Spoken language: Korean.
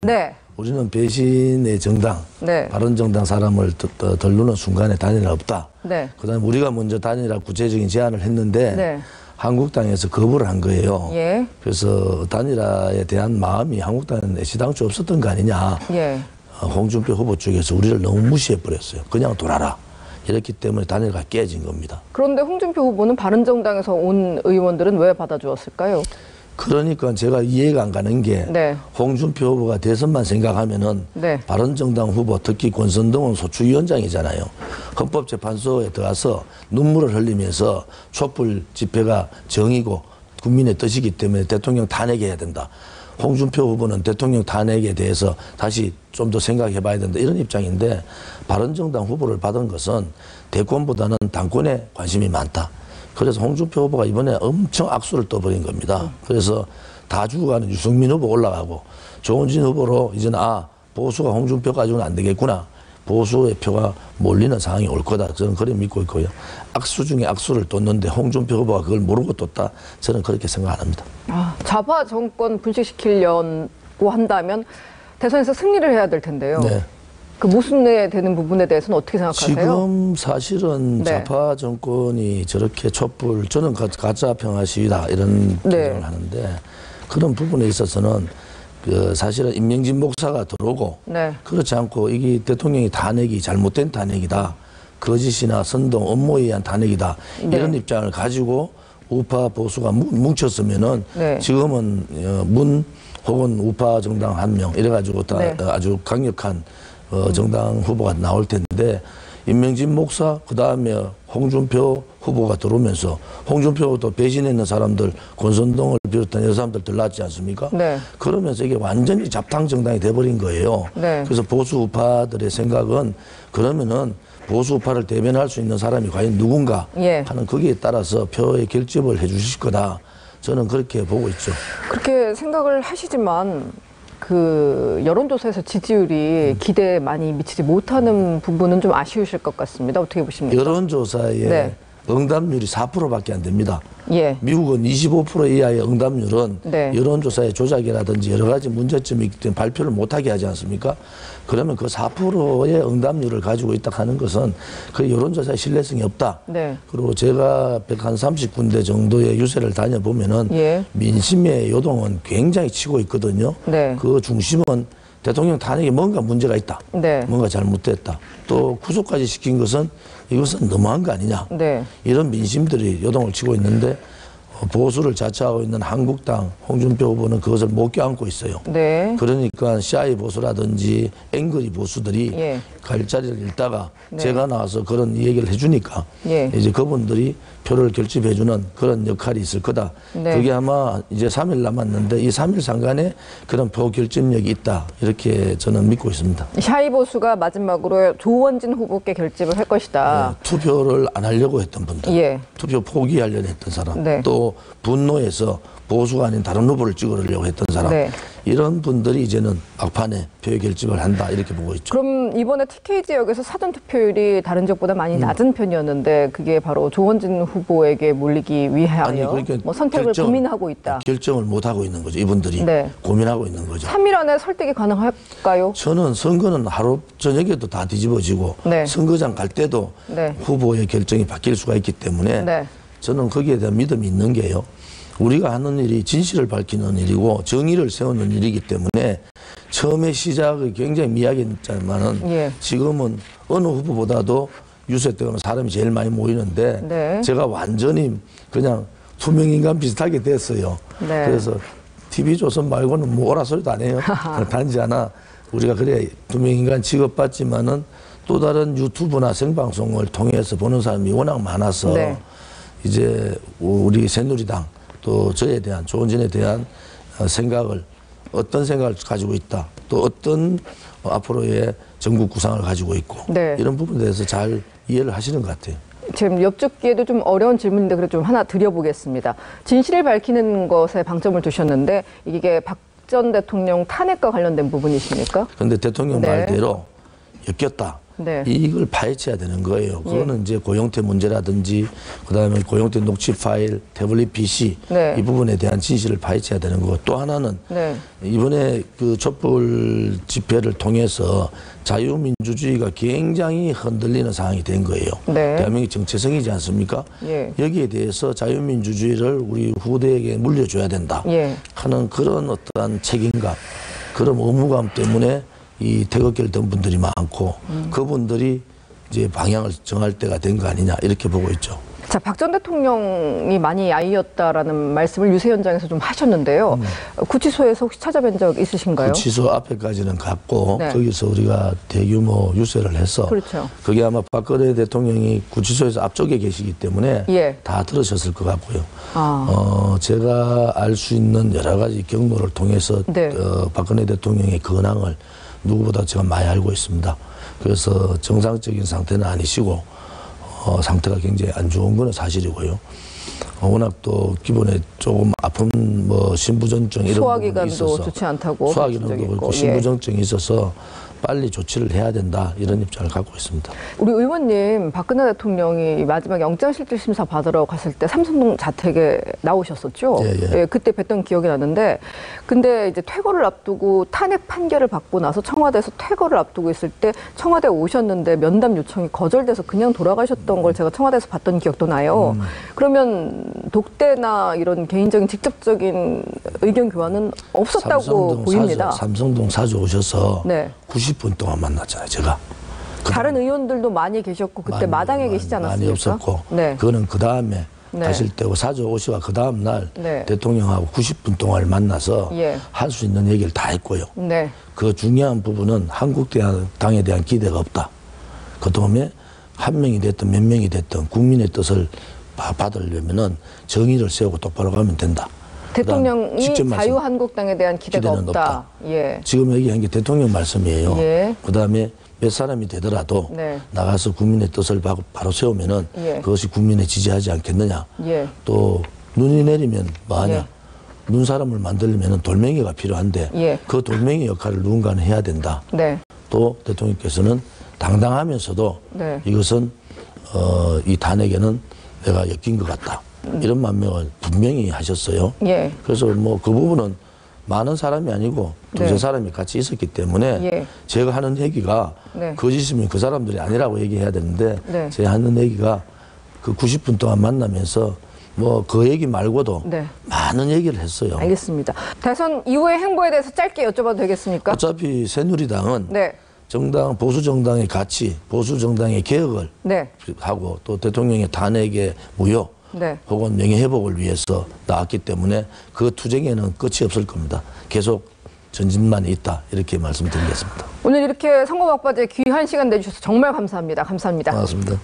네. 우리는 배신의 정당, 네. 바른정당 사람을 덜누는 순간에 단일화 없다. 네. 그다음에 우리가 먼저 단일화 구체적인 제안을 했는데 네. 한국당에서 거부를 한 거예요. 예. 그래서 단일화에 대한 마음이 한국당은 애시당초 없었던 거 아니냐. 예. 홍준표 후보 쪽에서 우리를 너무 무시해버렸어요. 그냥 돌아라. 이렇기 때문에 단일화가 깨진 겁니다. 그런데 홍준표 후보는 바른정당에서 온 의원들은 왜 받아주었을까요? 그러니까 제가 이해가 안 가는 게 네. 홍준표 후보가 대선만 생각하면은 네. 바른정당 후보 특히 권선동은 소추위원장이잖아요. 헌법재판소에 들어가서 눈물을 흘리면서 촛불 집회가 정의고 국민의 뜻이기 때문에 대통령 탄핵해야 된다. 홍준표 후보는 대통령 탄핵에 대해서 다시 좀 더 생각해 봐야 된다. 이런 입장인데 바른정당 후보를 받은 것은 대권보다는 당권에 관심이 많다. 그래서 홍준표 후보가 이번에 엄청 악수를 떠버린 겁니다. 그래서 다 죽어가는 유승민 후보 올라가고 조원진 후보로 이제는 보수가 홍준표 가지고는 안 되겠구나. 보수의 표가 몰리는 상황이 올 거다. 저는 그렇게 믿고 있고요. 악수 중에 악수를 떴는데 홍준표 후보가 그걸 모르고 떴다. 저는 그렇게 생각 안 합니다. 좌파 정권 분식시키려고 한다면 대선에서 승리를 해야 될 텐데요. 네. 그 모순에 되는 부분에 대해서는 어떻게 생각하세요? 지금 사실은 네. 좌파 정권이 저렇게 촛불, 저는 가짜 평화 시위다 이런 네. 주장을 하는데 그런 부분에 있어서는 그 사실은 임명진 목사가 들어오고 네. 그렇지 않고 이게 대통령이 탄핵이 잘못된 탄핵이다. 거짓이나 선동, 업무에 의한 탄핵이다. 네. 이런 입장을 가지고 우파 보수가 뭉쳤으면은 네. 지금은 문 혹은 우파 정당 한 명 이래가지고 다 네. 아주 강력한 정당 후보가 나올 텐데 임명진 목사 그다음에 홍준표 후보가 들어오면서 홍준표도 배신했는 사람들 권선동을 비롯한 여러 사람들 들어왔지 않습니까? 네. 그러면서 이게 완전히 잡탕 정당이 돼버린 거예요. 네. 그래서 보수 우파들의 생각은 그러면은 보수 우파를 대변할 수 있는 사람이 과연 누군가 예. 하는 거기에 따라서 표의 결집을 해 주실 거다. 저는 그렇게 보고 있죠. 그렇게 생각을 하시지만 그 여론조사에서 지지율이 기대에 많이 미치지 못하는 부분은 좀 아쉬우실 것 같습니다. 어떻게 보십니까? 여론조사에 네. 응답률이 4%밖에 안 됩니다. 예. 미국은 25% 이하의 응답률은 네. 여론조사의 조작이라든지 여러 가지 문제점이 있기 때문에 발표를 못하게 하지 않습니까? 그러면 그 4%의 응답률을 가지고 있다 하는 것은 그 여론조사의 신뢰성이 없다. 네. 그리고 제가 130군데 정도의 유세를 다녀보면은 예. 민심의 요동은 굉장히 치고 있거든요. 네. 그 중심은 대통령 탄핵에 뭔가 문제가 있다. 네. 뭔가 잘못됐다. 또 구속까지 시킨 것은 이것은 너무한 거 아니냐. 네. 이런 민심들이 요동을 치고 있는데 보수를 자처하고 있는 한국당 홍준표 후보는 그것을 못 껴안고 있어요. 네. 그러니까 시아이 보수라든지 앵그리 보수들이 예. 갈 자리를 잃다가 네. 제가 나와서 그런 얘기를 해주니까 예. 이제 그분들이 표를 결집해주는 그런 역할이 있을 거다. 네. 그게 아마 이제 3일 남았는데 이 3일 상간에 그런 표 결집력이 있다. 이렇게 저는 믿고 있습니다. 샤이 보수가 마지막으로 조원진 후보께 결집을 할 것이다. 투표를 안 하려고 했던 분들, 예. 투표 포기하려고 했던 사람, 네. 또 분노해서 보수가 아닌 다른 후보를 찍으려고 했던 사람, 네. 이런 분들이 이제는 막판에 표 결집을 한다 이렇게 보고 있죠. 그럼 이번에 TK 지역에서 사전 투표율이 다른 지역보다 많이 낮은 편이었는데 그게 바로 조원진 후보에게 몰리기 위하여 그러니까 뭐 선택을 고민하고 있다. 결정을 못 하고 있는 거죠. 이분들이 네. 고민하고 있는 거죠. 3일 안에 설득이 가능할까요? 저는 선거는 하루 저녁에도 다 뒤집어지고 네. 선거장 갈 때도 네. 후보의 결정이 바뀔 수가 있기 때문에 네. 저는 거기에 대한 믿음이 있는 게요. 우리가 하는 일이 진실을 밝히는 일이고 정의를 세우는 일이기 때문에 처음에 시작이 굉장히 미약했지만은 예. 지금은 어느 후보보다도 유세 때는 사람이 제일 많이 모이는데 네. 제가 완전히 그냥 투명인간 비슷하게 됐어요. 네. 그래서 TV조선 말고는 뭐 오라 소리도 안 해요. 단지 하나 우리가 그래 투명인간 취급받지만은 또 다른 유튜브나 생방송을 통해서 보는 사람이 워낙 많아서 네. 이제 우리 새누리당 또 저에 대한 조원진에 대한 생각을 어떤 생각을 가지고 있다. 또 어떤 앞으로의 전국 구상을 가지고 있고 네. 이런 부분에 대해서 잘 이해를 하시는 것 같아요. 지금 여쭙기에도 좀 어려운 질문인데 그래도 좀 하나 드려보겠습니다. 진실을 밝히는 것에 방점을 두셨는데 이게 박 전 대통령 탄핵과 관련된 부분이십니까? 그런데 대통령 네. 말대로 엮였다. 네. 이걸 파헤쳐야 되는 거예요. 그거는 이제 고용태 문제라든지 그다음에 고용태 녹취 파일, 태블릿 PC 네. 이 부분에 대한 진실을 파헤쳐야 되는 거고 또 하나는 네. 이번에 그 촛불 집회를 통해서 자유민주주의가 굉장히 흔들리는 상황이 된 거예요. 네. 대한민국이 정체성이지 않습니까? 예. 여기에 대해서 자유민주주의를 우리 후대에게 물려줘야 된다 예. 하는 그런 어떠한 책임감, 그런 의무감 때문에 이 태극기를 든 분들이 많고 그분들이 이제 방향을 정할 때가 된 거 아니냐 이렇게 보고 있죠. 자, 박 전 대통령이 많이 아이였다라는 말씀을 유세 현장에서 좀 하셨는데요. 구치소에서 혹시 찾아뵌 적 있으신가요? 구치소 앞에까지는 갔고 네. 거기서 우리가 대규모 유세를 해서 그렇죠. 그게 아마 박근혜 대통령이 구치소에서 앞쪽에 계시기 때문에 예. 다 들으셨을 것 같고요. 아. 제가 알 수 있는 여러 가지 경로를 통해서 네. 박근혜 대통령의 근황을 누구보다 제가 많이 알고 있습니다. 그래서 정상적인 상태는 아니시고 상태가 굉장히 안 좋은 건 사실이고요. 워낙 또 기본에 조금 아픈 뭐 신부전증 이런 부분이 소화기관도 있어서 좋지 않다고 소화기관도 그렇고 신부전증이 있어서 빨리 조치를 해야 된다 이런 입장을 갖고 있습니다. 우리 의원님 박근혜 대통령이 마지막 영장실질심사 받으러 갔을 때 삼성동 자택에 나오셨었죠. 예. 예, 그때 뵀던 기억이 나는데 근데 이제 퇴거를 앞두고 탄핵 판결을 받고 나서 청와대에서 퇴거를 앞두고 있을 때 청와대에 오셨는데 면담 요청이 거절돼서 그냥 돌아가셨던 걸 제가 청와대에서 봤던 기억도 나요. 그러면 독대나 이런 개인적인 직접적인 의견 교환은 없었다고 보입니다. 삼성동 사주 오셔서 네. 90분 동안 만났잖아요, 제가. 다른 의원들도 많이 계셨고 그때 마당에 계시지 않았습니까? 많이 없었고 네. 그거는 그 다음에 네. 가실 때고 사주 오시가 그 다음 날 네. 대통령하고 90분 동안 만나서 예. 할 수 있는 얘기를 다 했고요. 네. 그 중요한 부분은 한국당에 대한 기대가 없다. 그 다음에 한 명이 됐든 몇 명이 됐든 국민의 뜻을 받으려면은 정의를 세우고 똑바로 가면 된다. 대통령이 직접 말씀. 자유한국당에 대한 기대가 기대는 없다. 예. 지금 얘기한 게 대통령 말씀이에요. 예. 그다음에 몇 사람이 되더라도 네. 나가서 국민의 뜻을 바로 세우면은 예. 그것이 국민에 지지하지 않겠느냐. 예. 또 눈이 내리면 뭐하냐. 예. 눈 사람을 만들려면 돌멩이가 필요한데 예. 그 돌멩이 역할을 누군가는 해야 된다. 네. 또 대통령께서는 당당하면서도 네. 이것은 이 탄핵에는 내가 엮인 것 같다. 이런 만명을 분명히 하셨어요. 예. 그래서 뭐 그 부분은 많은 사람이 아니고 두세 네. 사람이 같이 있었기 때문에 예. 제가 하는 얘기가 네. 거짓이면 그 사람들이 아니라고 얘기해야 되는데 네. 제가 하는 얘기가 그 90분 동안 만나면서 뭐 그 얘기 말고도 네. 많은 얘기를 했어요. 알겠습니다. 대선 이후의 행보에 대해서 짧게 여쭤봐도 되겠습니까? 어차피 새누리당은 네. 정당 보수 정당의 가치, 보수 정당의 개혁을 네. 하고 또 대통령의 탄핵의 무효 네. 혹은 명예회복을 위해서 나왔기 때문에 그 투쟁에는 끝이 없을 겁니다. 계속 전진만 있다 이렇게 말씀드리겠습니다. 오늘 이렇게 선거 막바지에 귀한 시간 내주셔서 정말 감사합니다. 감사합니다. 고맙습니다.